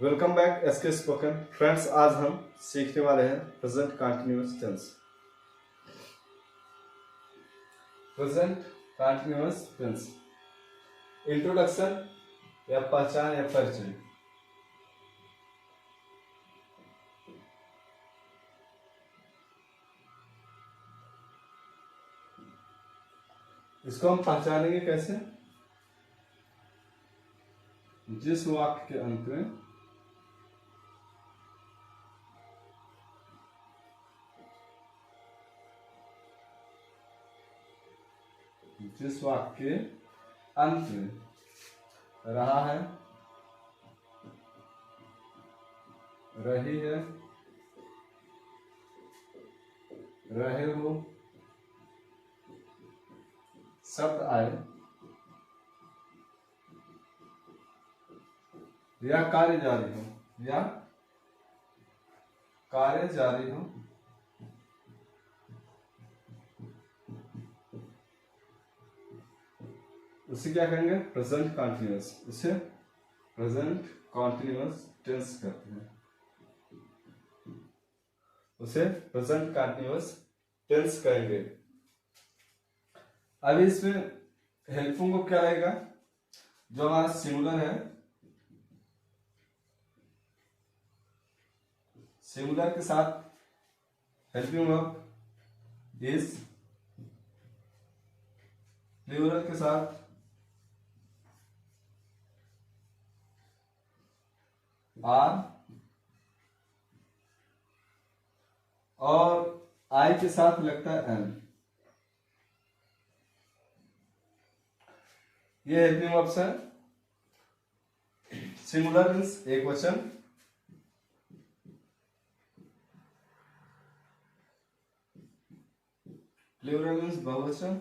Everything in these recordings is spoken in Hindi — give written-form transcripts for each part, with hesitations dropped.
Welcome back SK spoken. Friends, आज हम सीखने वाले हैं present continuous tense. Present continuous tense introduction या पहचान या परिचय। इसको हम पहचानेंगे कैसे? जिस वाक्य के अंत में जिस वाक्य के अंत में रहा है, रही है, रहे हो शब्द आए या कार्य जारी हो या कार्य जारी हो, उसे क्या कहेंगे? Present continuous. उसे प्रेजेंट कंटिन्यूअस टेंस कहते हैं। उसे प्रेजेंट कंटिन्यूअस टेंस कहेंगे। अभी इसमें हेल्पिंग वर्ब क्या रहेगा? जो हमारा सिंगुलर है, सिंगुलर के साथ हेल्पिंग वर्ब इज, प्लूरल के साथ आर, और आई के साथ लगता है एन। ये हेल्पिंग वर्ब्स है। सिंगुलर मीन्स एक वचन, प्लूरल मीन्स बहुवचन,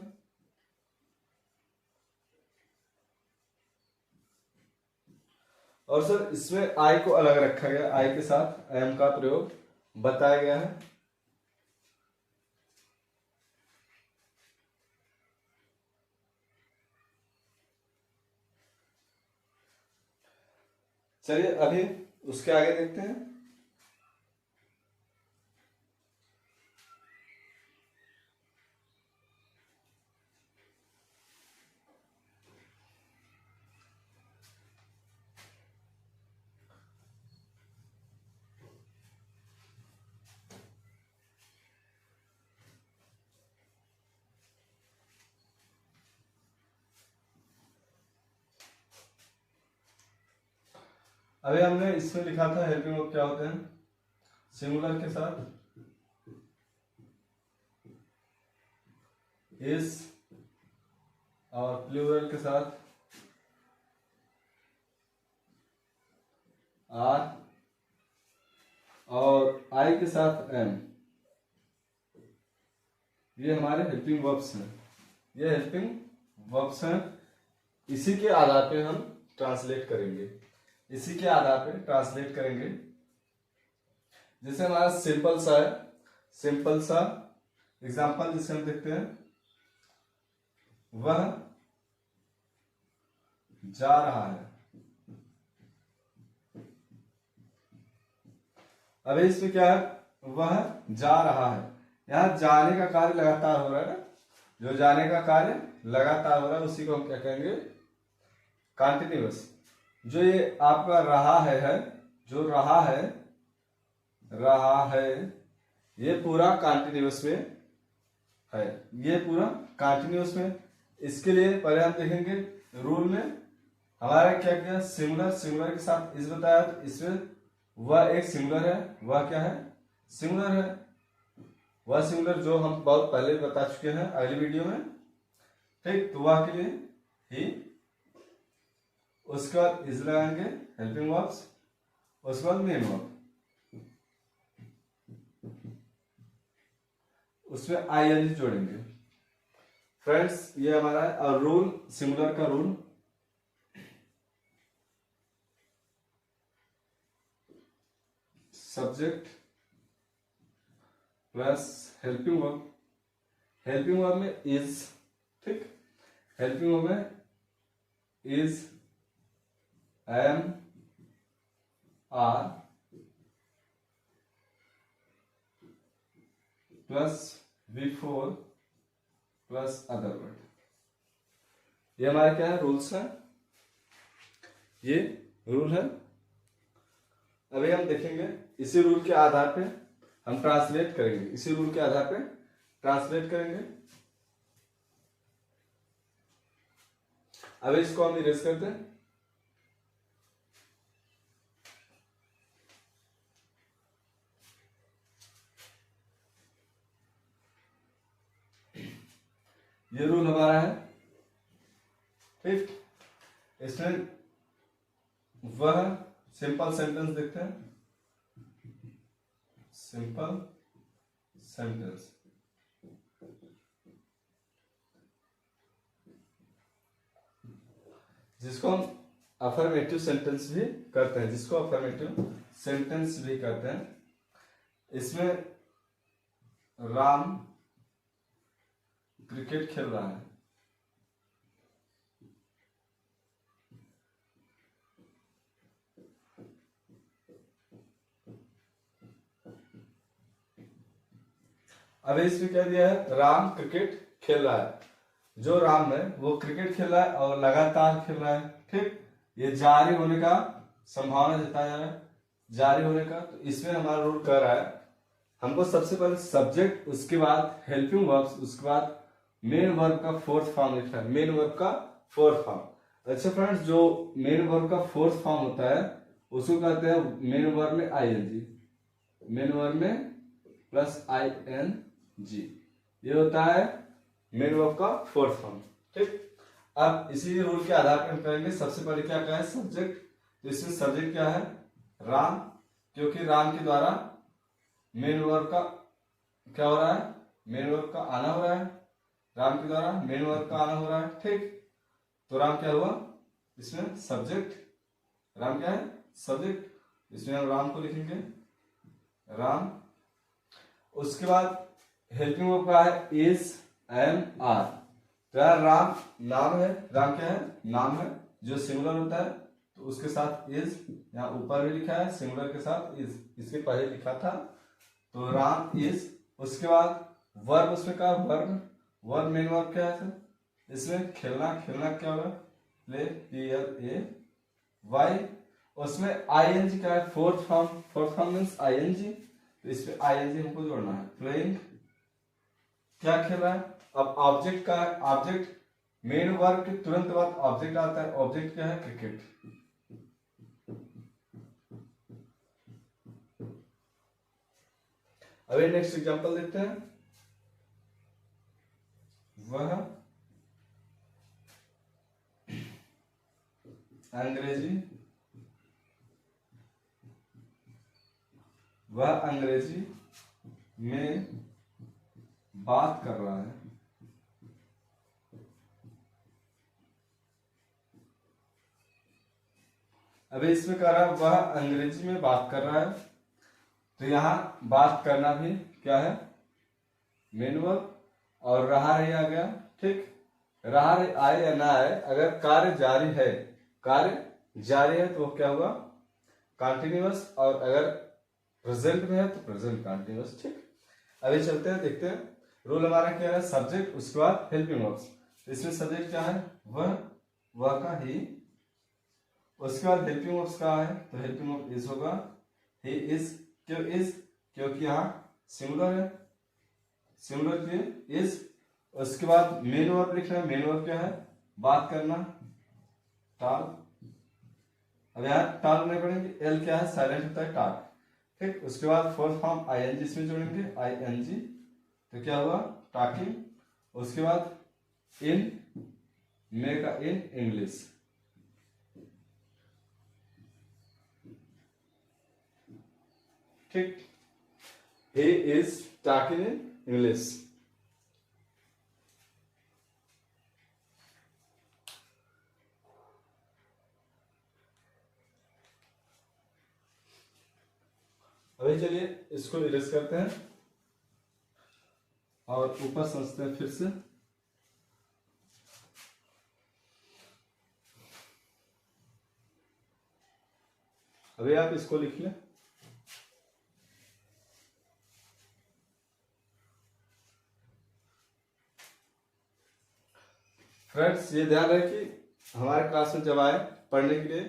और सर इसमें आई को अलग रखा गया। आई के साथ एम का प्रयोग बताया गया है। चलिए अभी उसके आगे देखते हैं। अभी हमने इसमें लिखा था हेल्पिंग वर्ब क्या होते हैं। सिंगुलर के साथ इस, और प्लूरल के साथ आर, और आई के साथ एम। ये हमारे हेल्पिंग वर्ब्स हैं। ये हेल्पिंग वर्ब्स हैं। इसी के आधार पे हम ट्रांसलेट करेंगे। इसी के आधार पे ट्रांसलेट करेंगे। जैसे हमारा सिंपल सा है, सिंपल सा एग्जांपल जिसे हम देखते हैं, वह जा रहा है। अभी इसमें क्या है? वह जा रहा है। यहां जाने का कार्य लगातार हो रहा है ना। जो जाने का कार्य लगातार हो रहा है उसी को हम क्या कहेंगे? कंटिन्यूअस। जो ये आपका रहा है जो रहा है, ये पूरा कंटिन्यूअस में है। ये पूरा कंटिन्यूअस में। इसके लिए पहले हम देखेंगे रूल में हमारा क्या किया। सिंगुलर के साथ इस बताया, तो इसमें वह एक सिंगुलर है। वह क्या है? सिंगुलर है। वह सिंगुलर जो हम बहुत पहले बता चुके हैं अगली वीडियो में। ठीक, तो वह के लिए ही। उसके बाद इज लगाएंगे हेल्पिंग वर्ब्स। उसके बाद मेन वर्ब, उसमें आईएनजी जोड़ेंगे। फ्रेंड्स, ये हमारा है। और रूल, सिंगुलर का rule, subject plus helping verb. Helping verb में इज, ठीक, हेल्पिंग वर्ब में is, am, are plus V4 plus other word, ये हमारे क्या है, रूल्स है, ये रूल है। अभी हम देखेंगे इसी रूल के आधार पे हम ट्रांसलेट करेंगे, इसी रूल के आधार पे ट्रांसलेट करेंगे। अब इसको हम इरेज करते हैं। ये रूल हमारा है, ठीक। इसमें वह सिंपल सेंटेंस देखते हैं, सिंपल सेंटेंस, जिसको हम अफर्मेटिव सेंटेंस भी करते हैं, जिसको अफर्मेटिव सेंटेंस भी करते हैं। इसमें राम क्रिकेट खेल रहा है, अब इसमें क्या दिया है, राम क्रिकेट खेल रहा है। जो राम है वो क्रिकेट खेल रहा है और लगातार खेल रहा है, ठीक। ये जारी होने का संभावना जताया जा रहा है, जारी होने का। तो इसमें हमारा रूल कह रहा है हमको सबसे पहले सब्जेक्ट, उसके बाद हेल्पिंग वर्ब्स, उसके बाद मेन वर्ब का फोर्थ फॉर्म लिखना है, मेन वर्ब का फोर्थ फॉर्म। अच्छा फ्रेंड्स, जो मेन वर्ब का फोर्थ फॉर्म होता है उसको कहते हैं मेन वर्ब में आईएनजी, मेन वर्ब में प्लस ING, ये होता है मेन वर्ब का फोर्थ फॉर्म, ठीक। अब इसी रूल के आधार पर हम करेंगे। सबसे पहले क्या कहा है, सब्जेक्ट। तो इसमें सब्जेक्ट क्या है, राम, क्योंकि राम के द्वारा मेन वर्ब का क्या हो रहा है, मेन वर्ब का आना हो रहा है, राम के द्वारा मेन वर्ब का आना हो रहा है, ठीक। तो राम क्या हुआ, इसमें सब्जेक्ट, राम क्या है, सब्जेक्ट। इसमें हम राम को लिखेंगे, राम। उसके बाद हेल्पिंग वर्ब का है इज, एम, आर। तो यार राम नाम है, राम क्या है, नाम है जो सिंगुलर होता है, तो उसके साथ इज, यहाँ ऊपर भी लिखा है सिंगुलर के साथ इज, इसके पहले लिखा था, तो राम इज। उसके बाद वर्ब, उसमें का वर्ब, वर्ब मेन वर्ब क्या है सर, इसमें खेलना, खेलना क्या होगा, प्ले, PLAY। उसमें ING क्या है, fourth form, fourth form means ING, तो इसमें ING हमको जोड़ना है, प्लेइंग, क्या खेल रहा है। अब ऑब्जेक्ट का है, ऑब्जेक्ट मेन वर्ब के तुरंत बाद ऑब्जेक्ट आता है, ऑब्जेक्ट क्या है, क्रिकेट। अभी नेक्स्ट एग्जांपल देखते हैं, वह अंग्रेजी, वह अंग्रेजी में बात कर रहा है, अभी इसमें कह रहा है वह अंग्रेजी में बात कर रहा है, तो यहां बात करना भी क्या है, मेन वर्ब, और रहा रही आ गया, ठीक। रहा रही आए या ना आए, अगर कार्य जारी है, कार्य जारी है तो क्या हुआ, कंटिन्यूअस, और अगर प्रेजेंट में है तो प्रेजेंट कंटिन्यूअस, ठीक। अभी चलते हैं, देखते हैं रूल हमारा क्या है, सब्जेक्ट, उसके बाद हेल्पिंग वर्ब्स। इसमें सब्जेक्ट क्या है, वह का ही, उसके बाद हेल्पिंग वर्ब्स का है, तो हेल्पिंग वर्ब इज होगा, ही इज, क्यों इज, क्योंकि यहाँ सिंगुलर है, सिंगुलर के इज। उसके बाद मेन वर्ब लिखना है, मेन वर्ब क्या है, बात करना, टॉक। अब यहाँ टॉक नहीं पढ़ेंगे, एल क्या है, साइलेंट होता है, टॉक, ठीक। उसके बाद फोर्थ फॉर्म ING इसमें जोड़ेंगे, ING, तो क्या हुआ, टॉकिंग। उसके बाद इन, मे का इन इंग्लिश, ठीक। he is talking in English। अभी चलिए इसको इरेज करते हैं और ऊपर समझते हैं फिर से। अभी आप इसको लिख लें। फ्रेंड्स ये ध्यान रहे कि हमारे क्लास में जब आए पढ़ने के लिए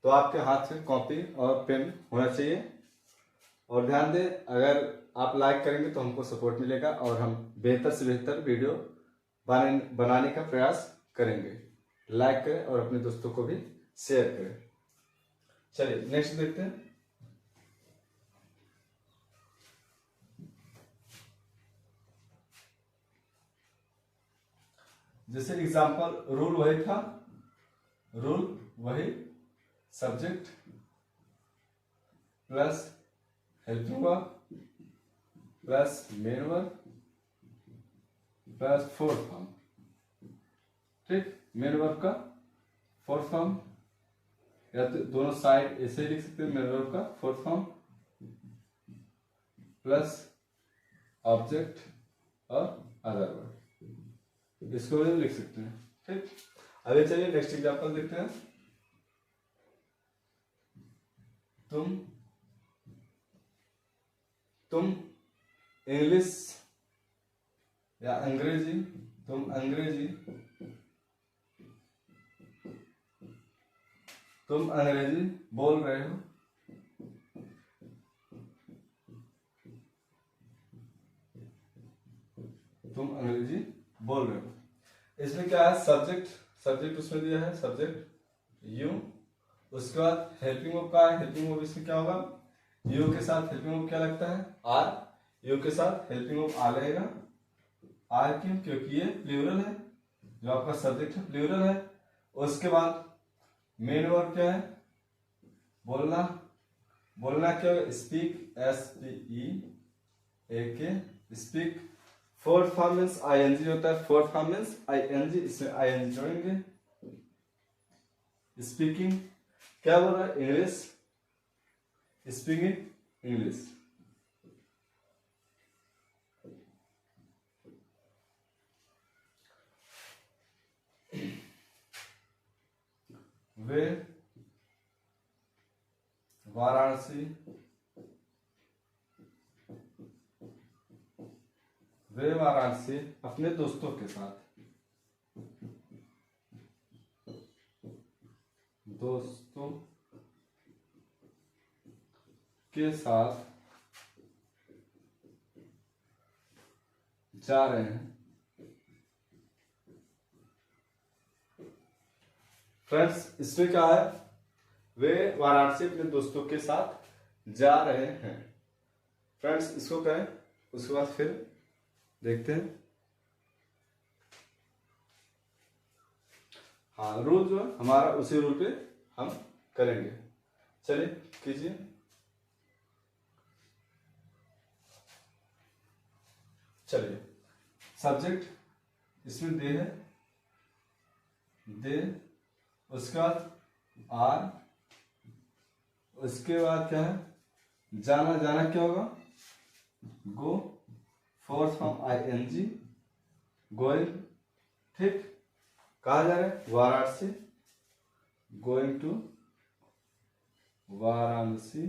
तो आपके हाथ में कॉपी और पेन होना चाहिए। और ध्यान दें, अगर आप लाइक करेंगे तो हमको सपोर्ट मिलेगा और हम बेहतर से बेहतर वीडियो बनाने का प्रयास करेंगे। लाइक करें और अपने दोस्तों को भी शेयर करें। चलिए नेक्स्ट देखते हैं। जैसे एग्जांपल, रूल वही था, रूल वही, subject plus helping verb plus main verb plus fourth form. ठीक, मेन वर्ब का फोर्थ फॉर्म, या तो दोनों साइड ऐसे ही लिख सकते हैं, मेन वर्ब का फोर्थ फॉर्म प्लस ऑब्जेक्ट और अदर वर्ब, इसको भी लिख सकते हैं। ठीक, अभी चलिए नेक्स्ट एग्जांपल देखते हैं। तुम इंग्लिश या अंग्रेजी, तुम अंग्रेजी बोल रहे हो। तुम अंग्रेजी बोल रहे हो। इसमें क्या है, सब्जेक्ट उसमें दिया है, सब्जेक्ट यू। उसके बाद हेल्पिंग वर्ब का है, हेल्पिंग वर्ब इसमें क्या होगा, यू के साथ हेल्पिंग वर्ब क्या लगता है, आर। यू के साथ हेल्पिंग वर्ब आ लगेगा, आर क्यों, क्योंकि ये प्लूरल है, जो आपका सब्जेक्ट है प्लूरल है। उसके बाद मेन वर्ब क्या है, बोलना क्या होगा, speak, SPEAK, speak. Fourth form means ING होता है, फोर्थ फॉर्म मीन्स ING, इसमें ING जोड़ेंगे। स्पीकिंग क्या बोल रहा है, इंग्लिश, स्पीकिंग इंग्लिश। वे वाराणसी अपने दोस्तों के साथ जा रहे हैं। फ्रेंड्स इसमें क्या है, वे वाराणसी अपने दोस्तों के साथ जा रहे हैं। फ्रेंड्स इसको कहें, उसके बाद फिर देखते हैं। हाँ, रूल जो है हमारा उसी रूल पे हम करेंगे। चलिए कीजिए। चलिए, सब्जेक्ट इसमें दे है, दे। उसके बाद आर। उसके बाद क्या है, जाना क्या होगा, go. Fourth form ING, going. ठीक, कहा जा रहा है, वाराणसी, गोइंग टू वाराणसी,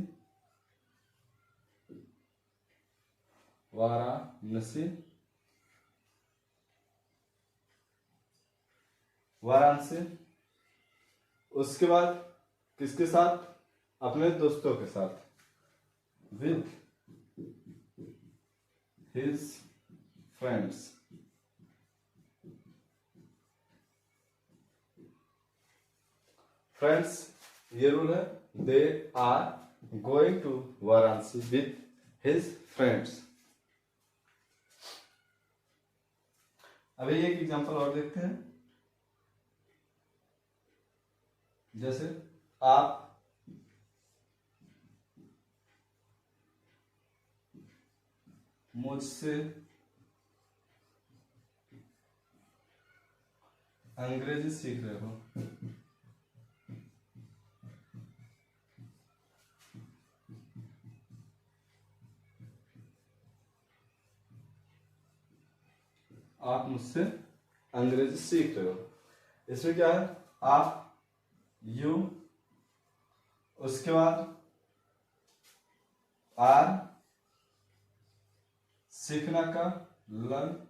उसके बाद किसके साथ, अपने दोस्तों के साथ, विद हिज फ्रेंड्स। फ्रेंड्स ये रूल है, they are going to Varanasi with his friends. अभी एक एग्जांपल और देखते हैं। जैसे आप मुझसे अंग्रेजी सीख रहे हो। आप मुझसे अंग्रेजी सीख रहे हो। इसमें क्या है, आप, यू। उसके बाद आर सीखना का लर्न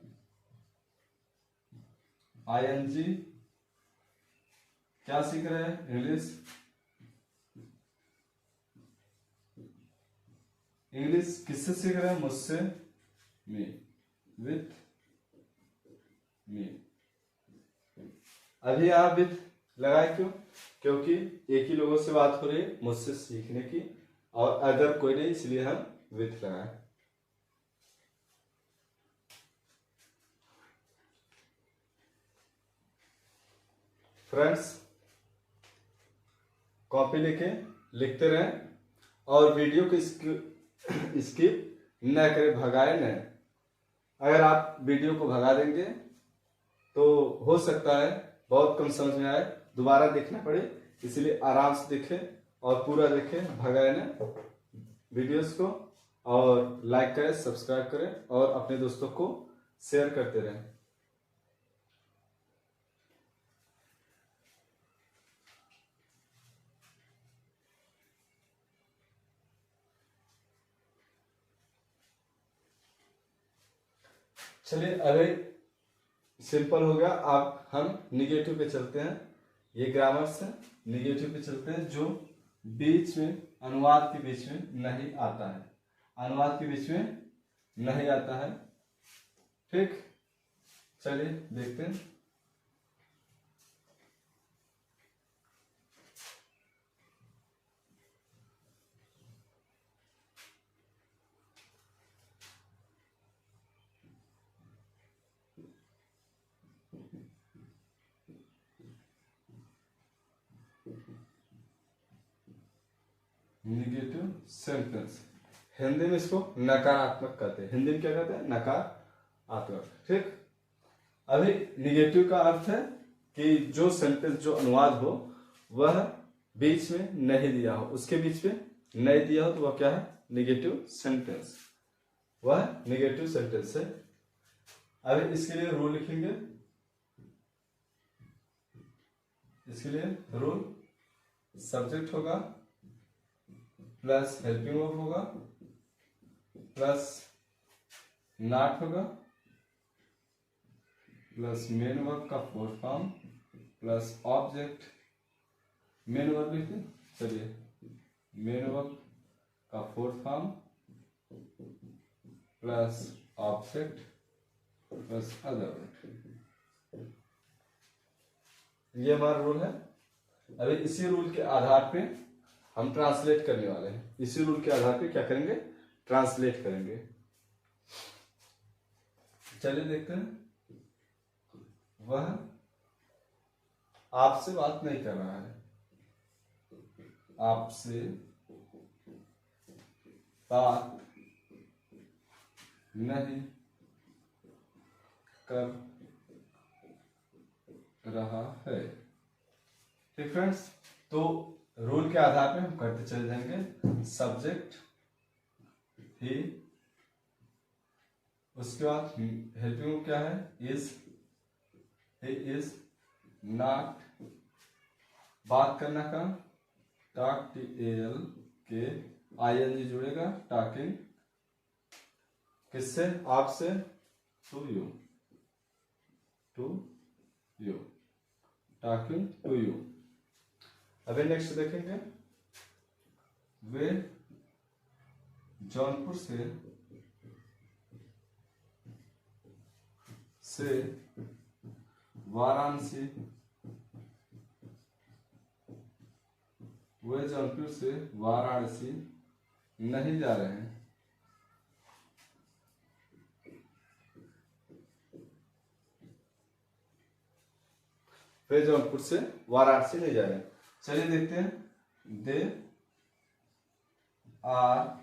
ING क्या सीख रहे हैं इंग्लिश किससे सीख रहे हैं मुझसे मी विथ मी अभी आप विथ लगाए क्यों क्योंकि एक ही लोगों से बात हो रही है मुझसे सीखने की और अगर कोई नहीं इसलिए हम विथ लगाए फ्रेंड्स कॉपी लेके लिखते रहें और वीडियो को स्किप न करें भगाए न अगर आप वीडियो को भगा देंगे तो हो सकता है बहुत कम समझ में आए दोबारा देखना पड़े इसलिए आराम से देखें और पूरा देखें भगाए न वीडियोस को और लाइक करें सब्सक्राइब करें और अपने दोस्तों को शेयर करते रहें चलिए अभी सिंपल हो गया अब हम निगेटिव पे चलते हैं ये ग्रामर से निगेटिव पे चलते हैं जो बीच में अनुवाद के बीच में नहीं आता है अनुवाद के बीच में नहीं आता है ठीक चलिए देखते हैं निगेटिव सेंटेंस हिंदी में इसको नकारात्मक कहते हैं हिंदी में क्या कहते हैं नकारात्मक ठीक अभी निगेटिव का अर्थ है कि जो सेंटेंस जो अनुवाद हो वह बीच में नहीं दिया हो उसके बीच में नहीं दिया हो तो वह क्या है निगेटिव सेंटेंस वह निगेटिव सेंटेंस है अभी इसके लिए रूल लिखेंगे इसके लिए रूल सब्जेक्ट होगा प्लस हेल्पिंग वर्ब होगा प्लस नॉट होगा प्लस मेन वर्ब का fourth form plus object main verb लिखते चलिए मेन वर्ब का fourth form plus object plus other verb ये हमारा रूल है अभी इसी रूल के आधार पे हम ट्रांसलेट करने वाले हैं इसी रूल के आधार पे क्या करेंगे ट्रांसलेट करेंगे चलिए देखते हैं वह आपसे बात नहीं कर रहा है आपसे बात नहीं कर रहा है ठीक फ्रेंड्स तो रूल के आधार पे हम करते चले जाएंगे सब्जेक्ट ही उसके बाद हेल्पिंग क्या है इज ही इज नॉट बात करना का टॉक TAL के ING जुड़ेगा टॉकिंग किससे आपसे to you talking to you अभी नेक्स्ट देखेंगे वे जौनपुर से वाराणसी वे जौनपुर से वाराणसी नहीं जा रहे हैं वे जौनपुर से वाराणसी नहीं जा रहे हैं चलिए देखते हैं दे आर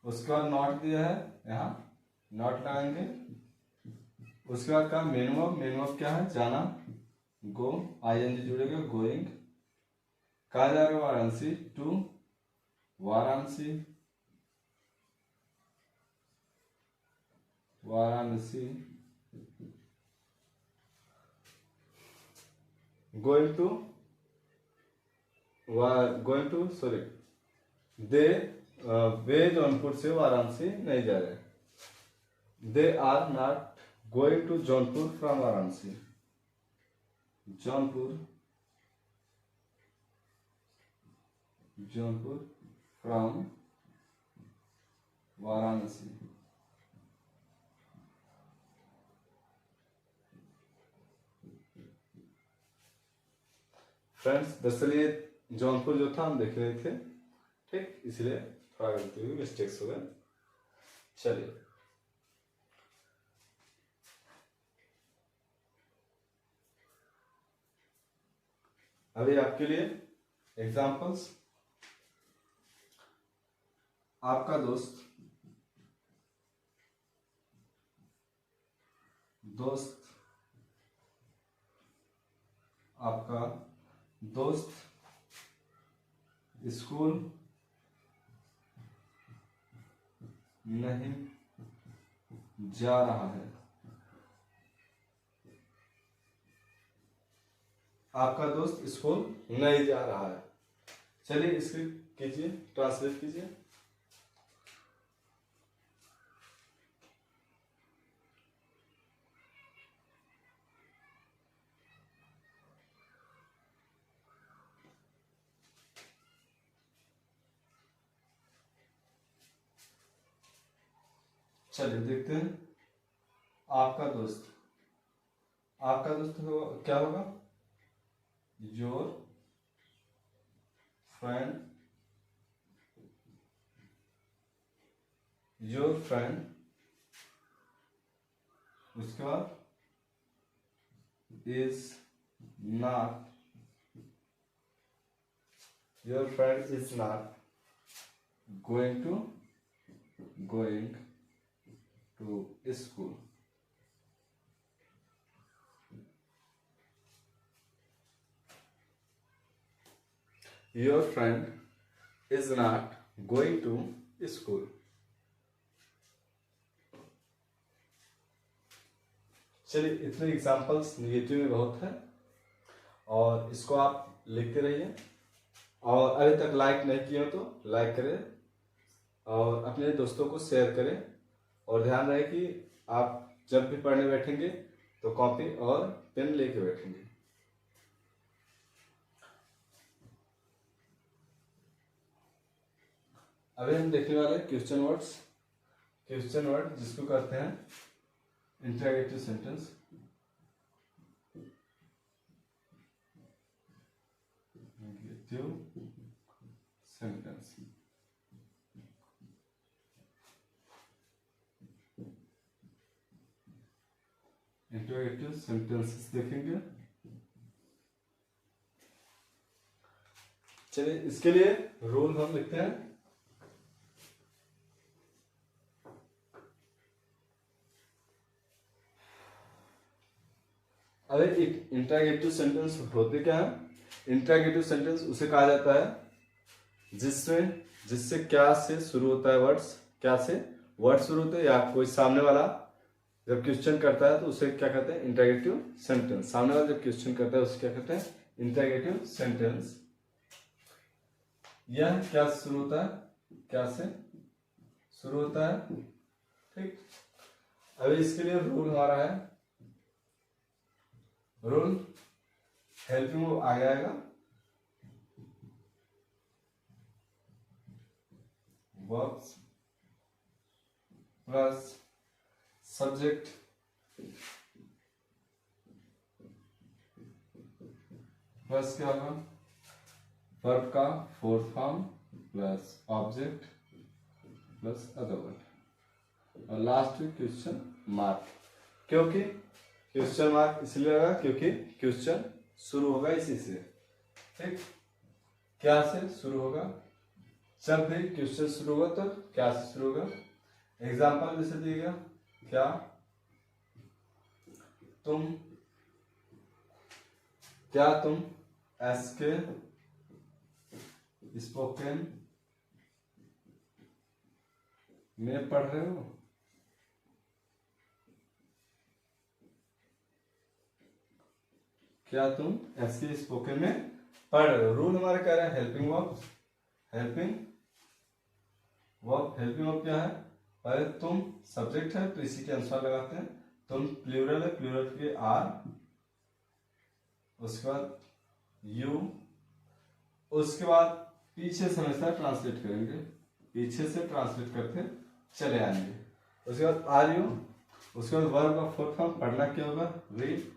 उसके बाद नॉट दिया है यहाँ नॉट लगाएंगे उसके बाद का मेन वर्ब क्या है जाना गो ING जुड़ेगा गोइंग कहा जा रहा है Varanasi to Varanasi going to sorry they वे जौनपुर से वाराणसी नहीं जा रहे। They are not going to Jaunpur from Varanasi. Jaunpur from Varanasi. Friends, दरअसल ये जौनपुर जो था हम देख रहे थे, ठीक, इसलिए थोड़ा गलती हुई, मिस्टेक्स हो गए। चलिए अभी आपके लिए एग्जांपल्स। आपका दोस्त आपका दोस्त स्कूल नहीं जा रहा है। आपका दोस्त स्कूल नहीं जा रहा है। चलिए इसको कीजिए, ट्रांसलेट कीजिए। चलिए देखते हैं। आपका दोस्त क्या होगा? योर फ्रेंड, उसके बाद is not, your friend is not going to school. Your friend is not going to school. चलिए इतने एग्जाम्पल्स निगेटिव में बहुत है, और इसको आप लिखते रहिए। और अभी तक लाइक नहीं किए हो तो लाइक करें और अपने दोस्तों को शेयर करें। और ध्यान रहे कि आप जब भी पढ़ने बैठेंगे तो कॉपी और पेन लेके बैठेंगे। अभी हम देखने वाले क्वेश्चन वर्ड जिसको कहते हैं इंटरगेटिव सेंटेंस। इंटरगेटिव सेंटेंसेस देखेंगे। चलिए इसके लिए रूल हम लिखते हैं। अरे एक इंटरगेटिव सेंटेंस होते क्या है? इंटरगेटिव सेंटेंस उसे कहा जाता है जिससे क्या से शुरू होता है, वर्ड शुरू होते हैं, या कोई सामने वाला जब क्वेश्चन करता है तो उसे क्या कहते हैं? Interrogative sentence. सामने वाला जब क्वेश्चन करता है उसे क्या कहते हैं? Interrogative sentence. यह क्या से शुरू होता है, ठीक। अभी इसके लिए रूल हमारा है, रूल हेल्पिंग वो आगे आएगा, वर्ब्स प्लस सब्जेक्ट प्लस क्या होगा? वर्ब का fourth form plus object plus other word, और लास्ट में क्वेश्चन मार्क। क्योंकि क्वेश्चन मार्क इसलिए लगा क्योंकि क्वेश्चन शुरू होगा इसी से, ठीक। क्या से शुरू होगा? जब भी क्वेश्चन शुरू होगा तो क्या से शुरू होगा। एग्जाम्पल जैसे दिया गया, क्या तुम एसके स्पोकन में पढ़ रहे हो? क्या तुम एसके स्पोकन में पढ़ रहे हो? रूल हमारा कह रहा है हेल्पिंग वर्ब हेल्पिंग वर्ब क्या है, पहले तुम सब्जेक्ट है तो इसी के अनुसार लगाते हैं, तुम प्लूरल है, प्लूरल के आर, उसके बाद यू, उसके बाद पीछे से हमेशा ट्रांसलेट करेंगे, पीछे से ट्रांसलेट करते चले आएंगे, उसके बाद आर यू, उसके बाद वर्ब का फोर्थ फॉर्म पढ़ना क्या होगा, रीड,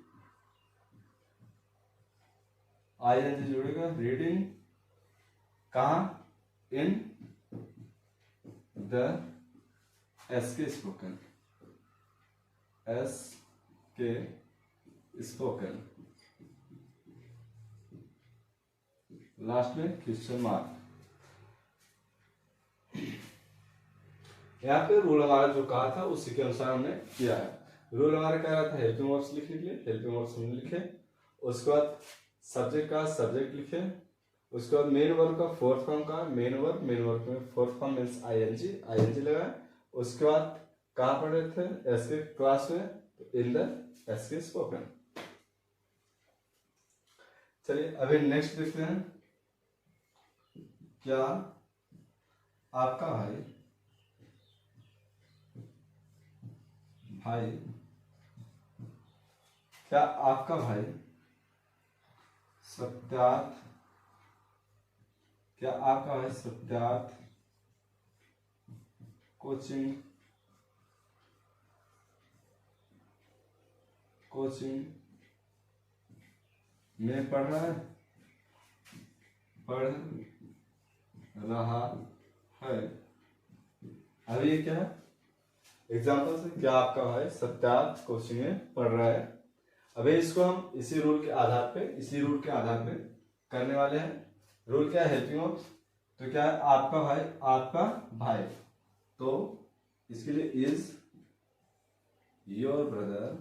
आई एन जी जुड़ेगा, रीडिंग, कहा, इन द एस के स्पोकन, एस के स्पोकन, लास्ट में क्वेश्चन मार्क। यहाँ पे रूल हमारा जो कहा था उसी के अनुसार हमने किया है। रूल हमारा कह रहा था हेल्पिंग वर्ब्स लिखने के लिए, हेल्पिंग वर्ब्स हमने लिखे, उसके बाद सब्जेक्ट का सब्जेक्ट लिखे, उसके बाद मेन वर्ब का फोर्थ फॉर्म का मेन वर्ब, मेन वर्ब में fourth form means ING, ING लगाए, उसके बाद कहाँ पढ़ रहे थे, एस के क्लास में, इन द एस के स्पोकन। चलिए अभी नेक्स्ट देखते हैं, क्या आपका भाई क्या आपका भाई सत्यार्थ, क्या आपका भाई सत्यार्थ कोचिंग में पढ़ रहा है। अभी ये क्या है, एग्जाम्पल से, क्या आपका भाई सत्यार्थ कोचिंग में पढ़ रहा है। अभी इसको हम इसी रूल के आधार पे करने वाले हैं। रूल क्या है, हेल्पिंग वर्ब, तो क्या है, आपका भाई, तो इसके लिए is your brother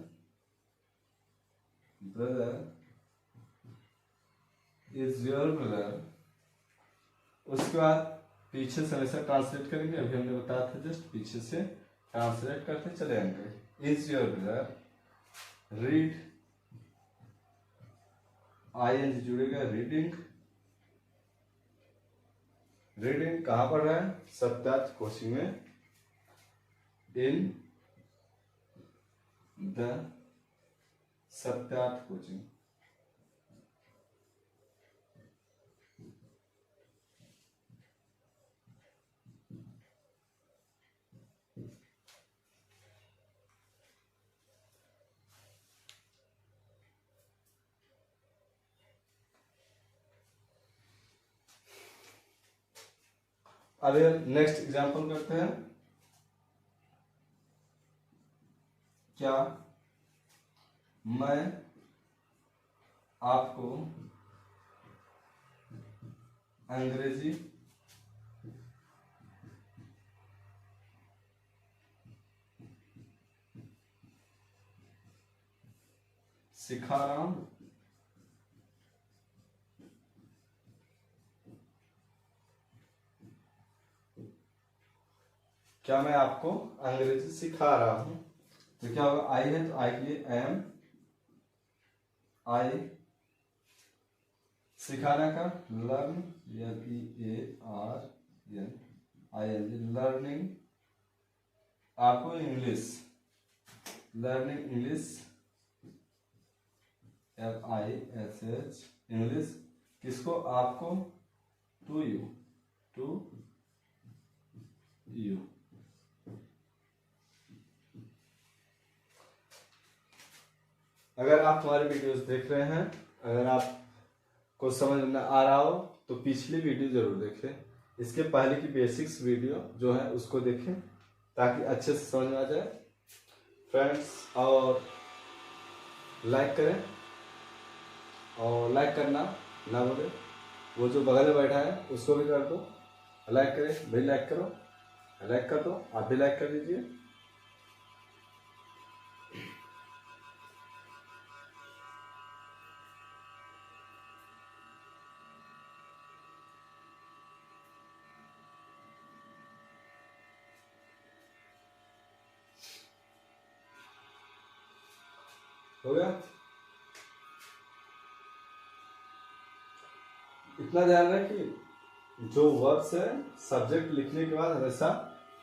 is your brother, उसके बाद पीछे से हमेशा ट्रांसलेट करेंगे, अभी हमने बताया था जस्ट पीछे से ट्रांसलेट करते चले आएंगे। Is your brother read, I N G जुड़ेगा, रीडिंग कहाँ पढ़ रहा है, सत्यार्थ कोचिंग में, इन द सत्यार्थ कोचिंग। अब नेक्स्ट एग्जांपल करते हैं, क्या मैं आपको अंग्रेजी सिखा रहा हूं, क्या मैं आपको अंग्रेजी सिखा रहा हूं, तो क्या होगा, आई है तो आई के लिए एम, आई, सिखाना का लर्न, LEARN, ING, लर्निंग, आपको English, learning English, LISH, English, किसको, आपको, टू यू। अगर आप हमारे वीडियोस देख रहे हैं, अगर आपको समझ में आ रहा हो तो पिछली वीडियो जरूर देखें, इसके पहले की बेसिक्स वीडियो जो है उसको देखें ताकि अच्छे से समझ में आ जाए फ्रेंड्स। और लाइक करें, और लाइक करना ना भूलें, वो जो बगल में बैठा है उसको भी कर दो, लाइक करें भाई, लाइक करो, लाइक कर दो, आप भी लाइक कर दीजिए। हो गया, इतना ध्यान रखें कि जो वर्ब्स है सब्जेक्ट लिखने के बाद हमेशा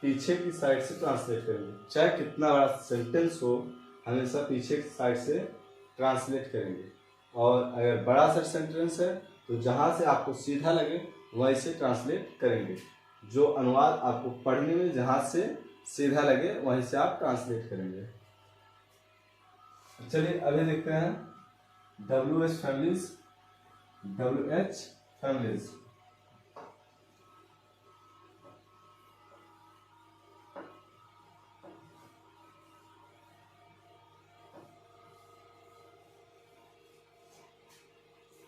पीछे की साइड से ट्रांसलेट करेंगे, चाहे कितना बड़ा सेंटेंस हो हमेशा पीछे की साइड से ट्रांसलेट करेंगे। और अगर बड़ा सा सेंटेंस है तो जहाँ से आपको सीधा लगे वहीं से ट्रांसलेट करेंगे। जो अनुवाद आपको पढ़ने में जहाँ से सीधा लगे वहीं से आप ट्रांसलेट करेंगे। चलिए अभी देखते हैं WH फैमिलीज। WH फैमिलीज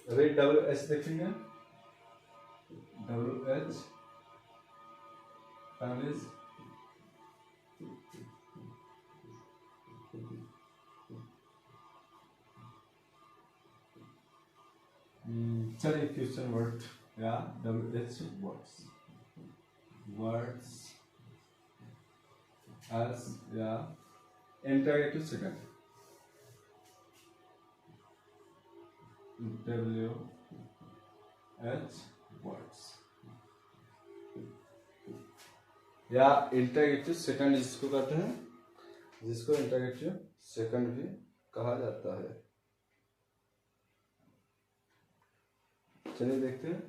अभी WH देखेंगे। WH फैमिलीज चलिए क्वेश्चन वर्ड या WH वर्ड्स एस या इंटरगेटिव सेकंड WH वर्ड्स या इंटरगेटिव सेकंड जिसको कहते हैं, जिसको इंटरगेटिव सेकंड भी कहा जाता है। चलिए देखते हैं।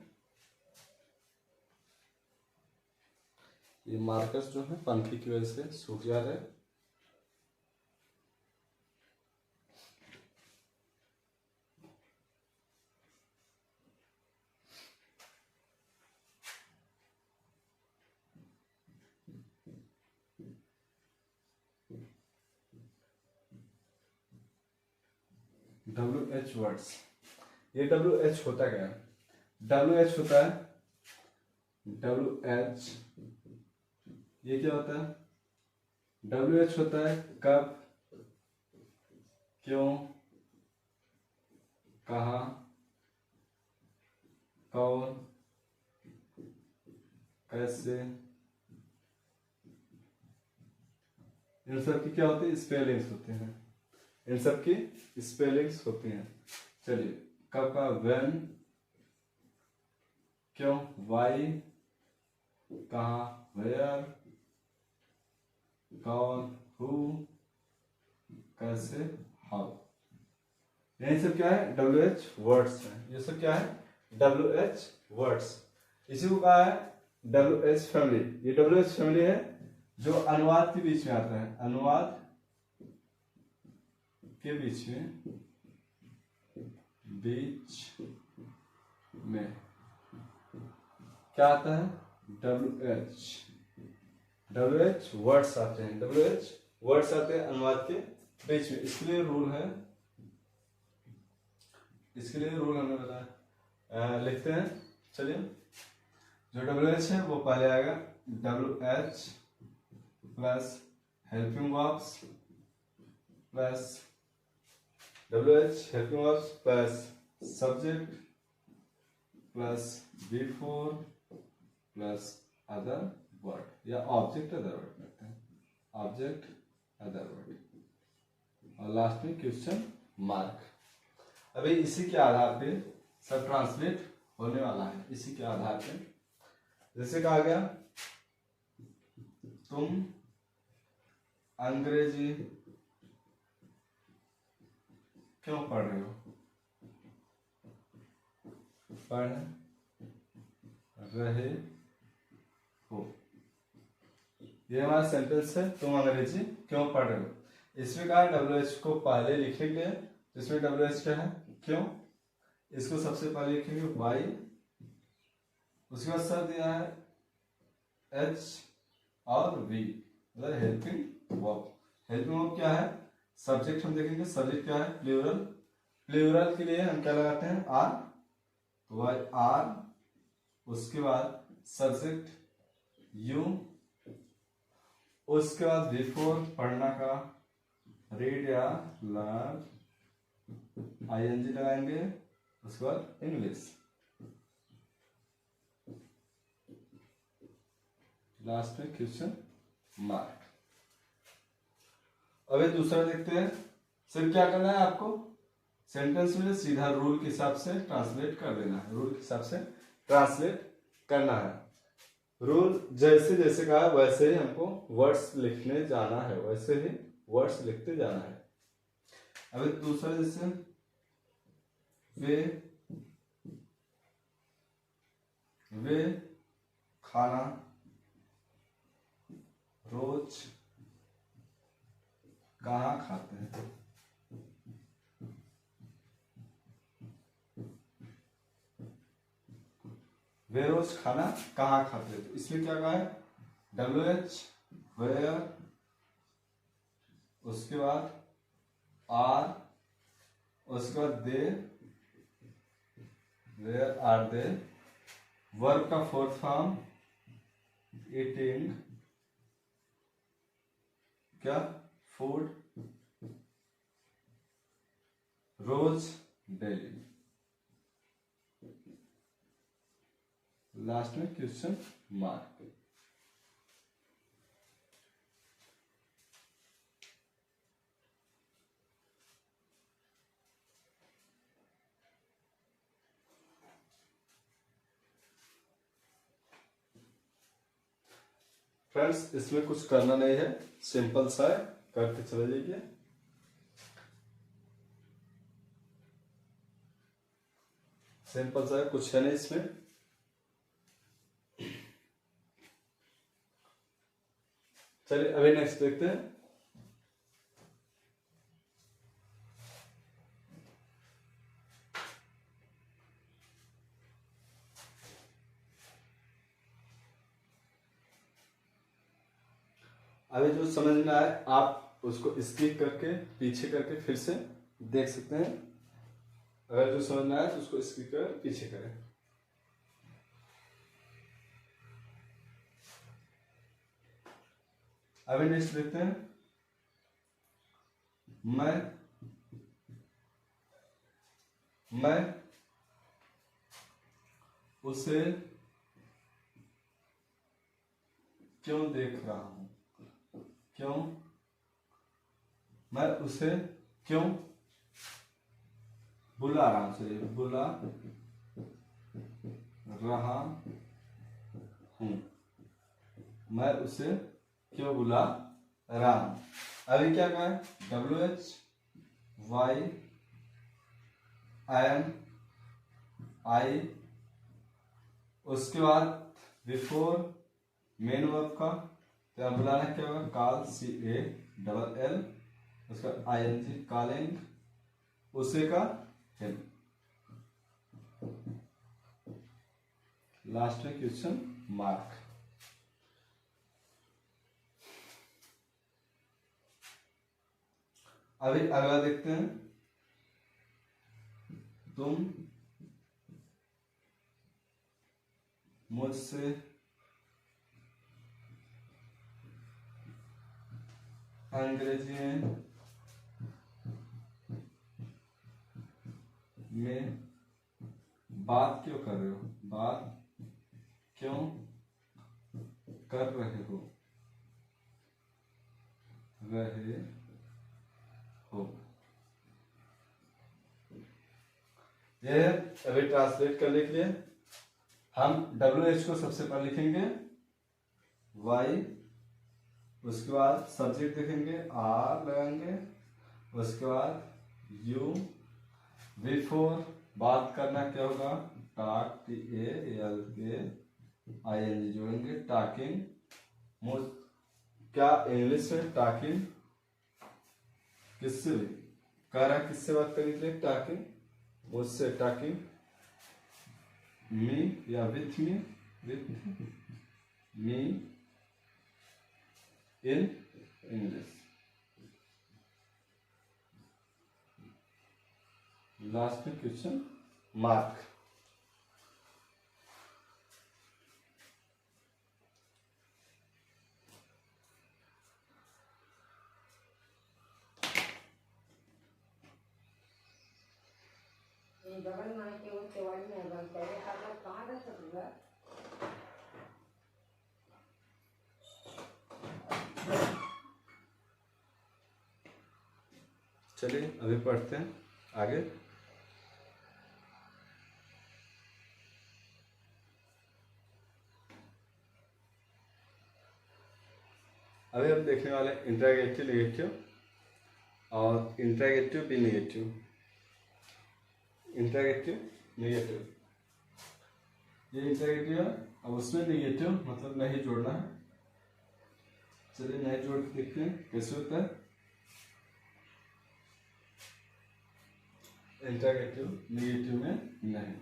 ये मार्कर्स जो है पंखी की वजह से सूख जा रहे हैं। WH वर्ड्स, ये WH होता क्या है? WH होता है WH, ये क्या होता है? WH होता है कब, क्यों, कहाँ, कौन, कैसे, इन सब की क्या होती है? स्पेलिंग्स होते हैं, इन सब की स्पेलिंग्स होती हैं। चलिए कब का व्हेन, क्यों वाई, कहाँ वेयर, कौन हु, कैसे हाउ, यही सब क्या है? WH वर्ड्स हैं। ये सब क्या है? WH words. इसी को कहा है WH फैमिली। ये WH फैमिली है जो अनुवाद के बीच में आता है, अनुवाद के बीच में क्या आता है? WH वर्ड्स आते हैं, WH वर्ड्स आते हैं अनुवाद के बीच में। इसके लिए रूल है, इसके लिए रूल हमने बताया, लिखते हैं। चलिए जो WH है वो पहले आएगा WH plus helping verbs plus WH helping verbs plus subject plus before plus other word या ऑब्जेक्ट अदर वर्ड करते हैं, ऑब्जेक्ट अदर वर्ड, और लास्ट में क्वेश्चन मार्क। अभी इसी के आधार पे सब ट्रांसलेट होने वाला है, इसी के आधार पे। जैसे कहा गया तुम अंग्रेजी क्यों पढ़ रहे हो? पढ़ रहे हो, ये हमारा सेंटेंस है, तुम अंग्रेजी क्यों पढ़ रहे हो। इसमें कहा WH को पहले लिखेंगे, इसमें WH क्या है? क्यों। इसको सबसे पहले लिखेंगे वाई, उसके बाद सर दिया है H और V, मतलब हेल्पिंग वर्ब। हेल्पिंग वर्ब क्या है? सब्जेक्ट हम देखेंगे, सब्जेक्ट क्या है? प्लूरल। प्लूरल के लिए हम क्या लगाते हैं? आर, तो वाई आर, उसके बाद सब्जेक्ट यू, उसके बाद बिफोर पढ़ना का रीड या लर्न ING लगाएंगे, उसके बाद इंग्लिश, लास्ट में क्वेश्चन मार्क। अभी दूसरा देखते हैं। सिर्फ क्या करना है आपको? सेंटेंस में सीधा रूल के हिसाब से ट्रांसलेट कर देना है, रूल के हिसाब से ट्रांसलेट करना है। रूल जैसे जैसे कहा वैसे ही हमको वर्ड्स लिखने जाना है, वैसे ही वर्ड्स लिखते जाना है। अभी दूसरा जैसे वे खाना रोज कहाँ खाते हैं। वे रोज खाना कहाँ खाते हैं, तो इसमें क्या कहा है, WH वेयर, उसके बाद आर, उसके बाद दे, वेयर आर दे, वर्ब का फोर्थ फॉर्म ईटिंग, क्या फूड, रोज डेली, लास्ट में क्वेश्चन मार्क। फ्रेंड्स इसमें कुछ करना नहीं है, सिंपल सा है, करके चले जाइए। सिंपल सा है, कुछ है नहीं इसमें। चलिए अभी नेक्स्ट देखते हैं। अभी जो समझ में आए आप उसको स्किप करके पीछे करके फिर से देख सकते हैं। अगर जो समझ में आए तो उसको स्किप कर पीछे करें। अभी नेक्स्ट देखते हैं। मैं उसे क्यों देख रहा हूं, क्यों, मैं उसे क्यों बुला रहा हूं, बुला रहा हूं, मैं उसे क्यों बुला रहा हूं। अभी क्या कहा है, WH YM I, उसके बाद बिफोर मेन वर्ब का तो बुलाना क्या होगा, कॉल CALL, उसका ING कॉलिंग, उसे का हिम, लास्ट में क्वेश्चन मार्क। अभी अगला देखते हैं। तुम मुझसे अंग्रेजी में बात क्यों कर रहे हो, बात क्यों कर रहे हो, ये अभी ट्रांसलेट करने के लिए हम WH को सबसे पहले लिखेंगे Y, उसके बाद सब्जेक्ट लिखेंगे R लगाएंगे, उसके बाद U, बिफोर बात करना क्या होगा, टॉक TALK जोड़ेंगे, टॉकिंग, क्या इंग्लिश में टॉकिंग किससे भी कह रहा है, किससे बात करने के लिए टॉकिंग, मुझसे टॉकिंग, मी या with me in English, last में क्वेश्चन मार्क। चलिए अभी पढ़ते हैं आगे। अभी हम देखने वाले इंट्रागेटिव नेगेटिव और इंट्रागेटिव भी नेगेटिव। इंट्रागेटिव नेगेटिव, ये इंट्रागेटिव है, अब उसमें नेगेटिव मतलब नहीं जोड़ना है। चलिए नहीं जोड़ के देखते हैं कैसे होता है। इंट्रागेटिव नेगेटिव में नहीं।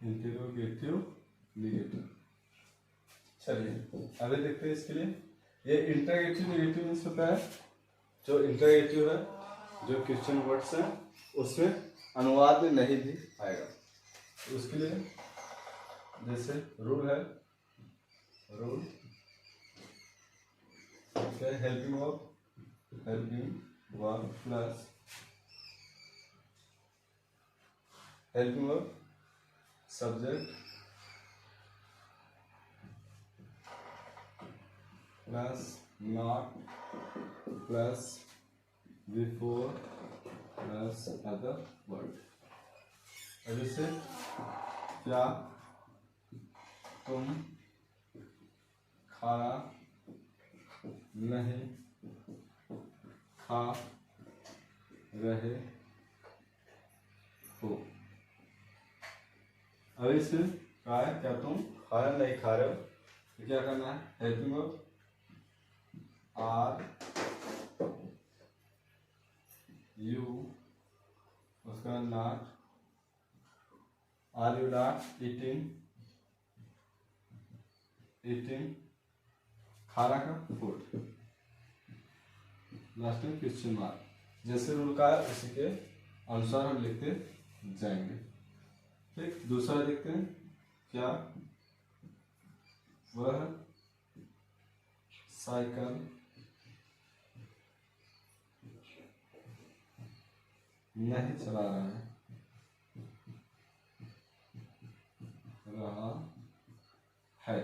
Interrogative negative. चलिए अभी देखते हैं इसके लिए। ये इंट्रागेटिव नेगेटिव मीन्स होता है जो इंट्रागेटिव है, जो क्वेश्चन वर्ड्स है उसमें अनुवाद में नहीं भी आएगा। तो उसके लिए जैसे रूल है, rule helping verb plus helping verb subject plus not plus before plus other word. जैसे क्या तुम खाना नहीं खा रहे हो। अब इसमें कहा है क्या तुम खाना नहीं खा रहे हो, तो क्या करना है, हेल्पिंग वर्ब आर यू, उसका not, are you not eating, eating खाना का फूड, लास्ट में क्वेश्चन मार्क। जैसे रूल का है उसी के अनुसार हम लिखते जाएंगे। ठीक, दूसरा देखते हैं क्या वह साइकिल नहीं चला रहा है।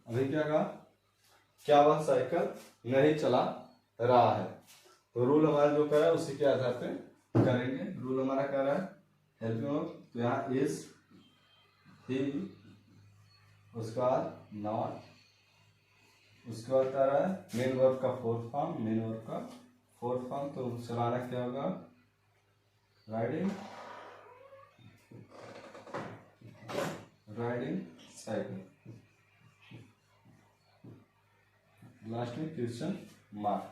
अभी क्या कहा, क्या वह साइकिल नहीं चला रहा है। तो रूल हमारा जो कह रहा है उसी के आधार पे करेंगे। रूल हमारा कह रहा है हेल्पिंग वर्ब, तो यहाँ इज, ही, उसके बाद नॉट, उसके बाद कह रहा है मेन वर्ब का फोर्थ फॉर्म, मेन वर्ब का फोर्थ फॉर्म। तो चलाना क्या होगा, राइडिंग, राइडिंग साइकिल, लास्ट में क्वेश्चन मार्क।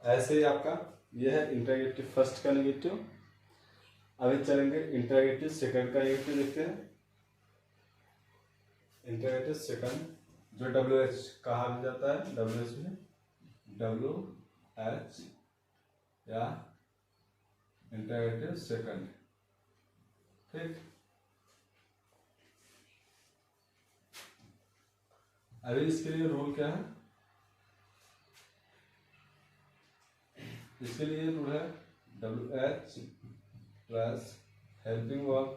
ऐसे ही आपका यह है इंट्रोगेटिव फर्स्ट का नेगेटिव। अभी चलेंगे इंट्रोगेटिव सेकंड का नेगेटिव देखते हैं। इंट्रोगेटिव सेकंड जो WH कहा भी जाता है, WH में WH या इंट्रोगेटिव सेकंड। ठीक, अभी इसके लिए रूल क्या है, इसके लिए रूल है WH plus helping verb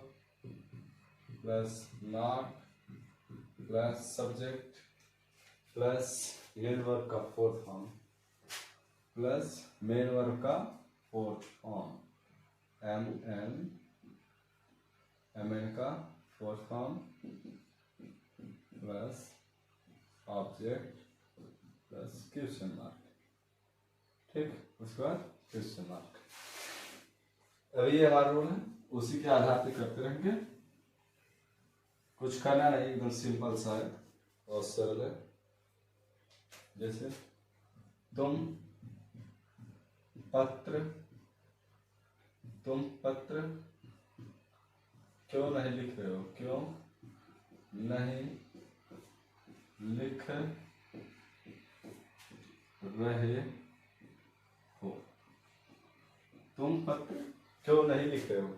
plus not plus subject plus main verb का fourth form plus main verb का फोर्थ फॉर्म, MN का fourth form plus object plus question mark. ठीक, उसके बाद क्वेश्चन मार्क। अभी ये हमारा रूल है, उसी के आधार पे करते रहेंगे। कुछ करना नहीं, एकदम सिंपल सा है और सरल है। जैसे तुम पत्र क्यों नहीं लिख रहे हो, क्यों नहीं लिख रहे हो, तुम पत्र क्यों नहीं लिख रहे हो।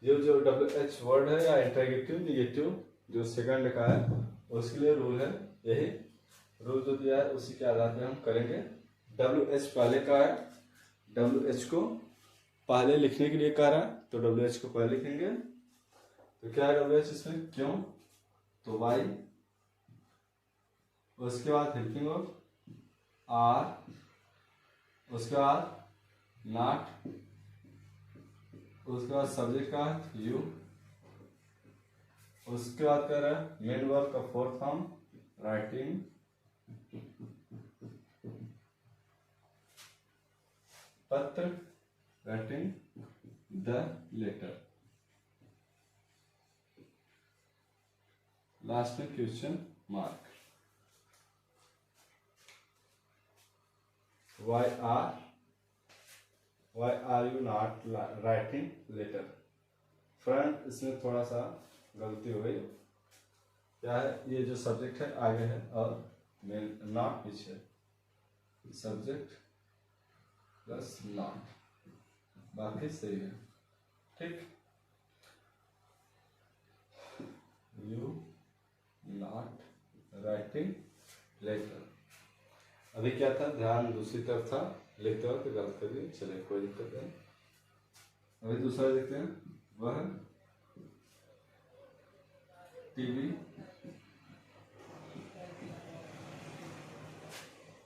ये जो WH वर्ड है या इंट्रोगेटिव नेगेटिव जो सेकंड का है उसके लिए रूल है। यही रूल जो दिया है उसी के आधार पे हम करेंगे। WH पहले का है, WH को पहले लिखने के लिए कह रहा है तो WH को पहले लिखेंगे। तो क्या है WH इसमें, क्यों, तो वाई, उसके बाद हेल्पिंग वर्ब आर, उसके बाद नॉट, उसके बाद सब्जेक्ट का यू, उसके बाद कह रहा है मेन वर्ब का फोर्थ फॉर्म राइटिंग, पत्र, राइटिंग द लेटर, लास्ट में question mark. Why are you not writing letter? Friend इसमें थोड़ा सा गलती हो गई। क्या है, ये जो सब्जेक्ट है आगे है और मेन नॉट पीछे, सब्जेक्ट प्लस नॉट, बाकी सही है, ठीक। You not writing letter. अभी क्या था, ध्यान दूसरी तरफ था, लिखते वक्त गलत कर दिए, चले कोई दिक्कत नहीं। अभी दूसरा देखते हैं, वह टीवी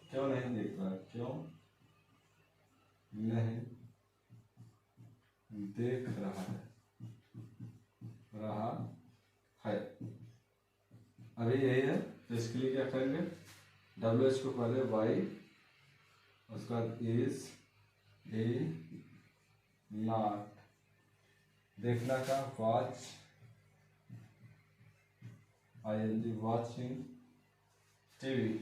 क्यों नहीं देख रहा, क्यों नहीं देख रहा है। अभी यही है, तो इसके लिए क्या करेंगे, WH को पहले वाई, उसके बाद इज ए नॉट, देखना का watch, ING watching TV,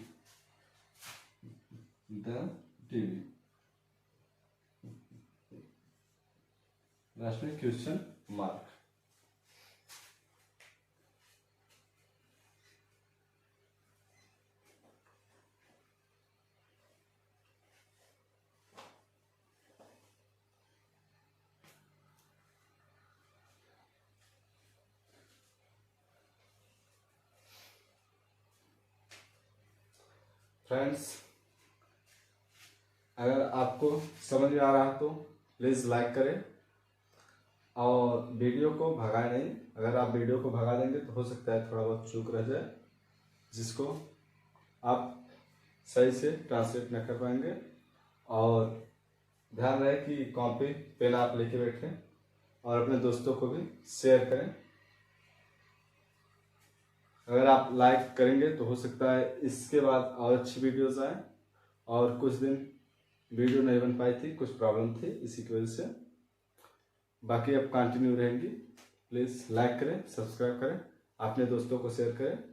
the TV, last में क्वेश्चन मार्क। फ्रेंड्स, अगर आपको समझ में आ रहा है तो प्लीज़ लाइक करें और वीडियो को भगाए नहीं। अगर आप वीडियो को भगा देंगे तो हो सकता है थोड़ा बहुत चूक रह जाए, जिसको आप सही से ट्रांसलेट न कर पाएंगे। और ध्यान रहे कि कॉपी पेन आप लेके बैठें और अपने दोस्तों को भी शेयर करें। अगर आप लाइक करेंगे तो हो सकता है इसके बाद और अच्छी वीडियोस आए। और कुछ दिन वीडियो नहीं बन पाई थी, कुछ प्रॉब्लम थी, इसी की वजह से। बाकी अब कंटिन्यू रहेंगी। प्लीज़ लाइक करें, सब्सक्राइब करें, अपने दोस्तों को शेयर करें।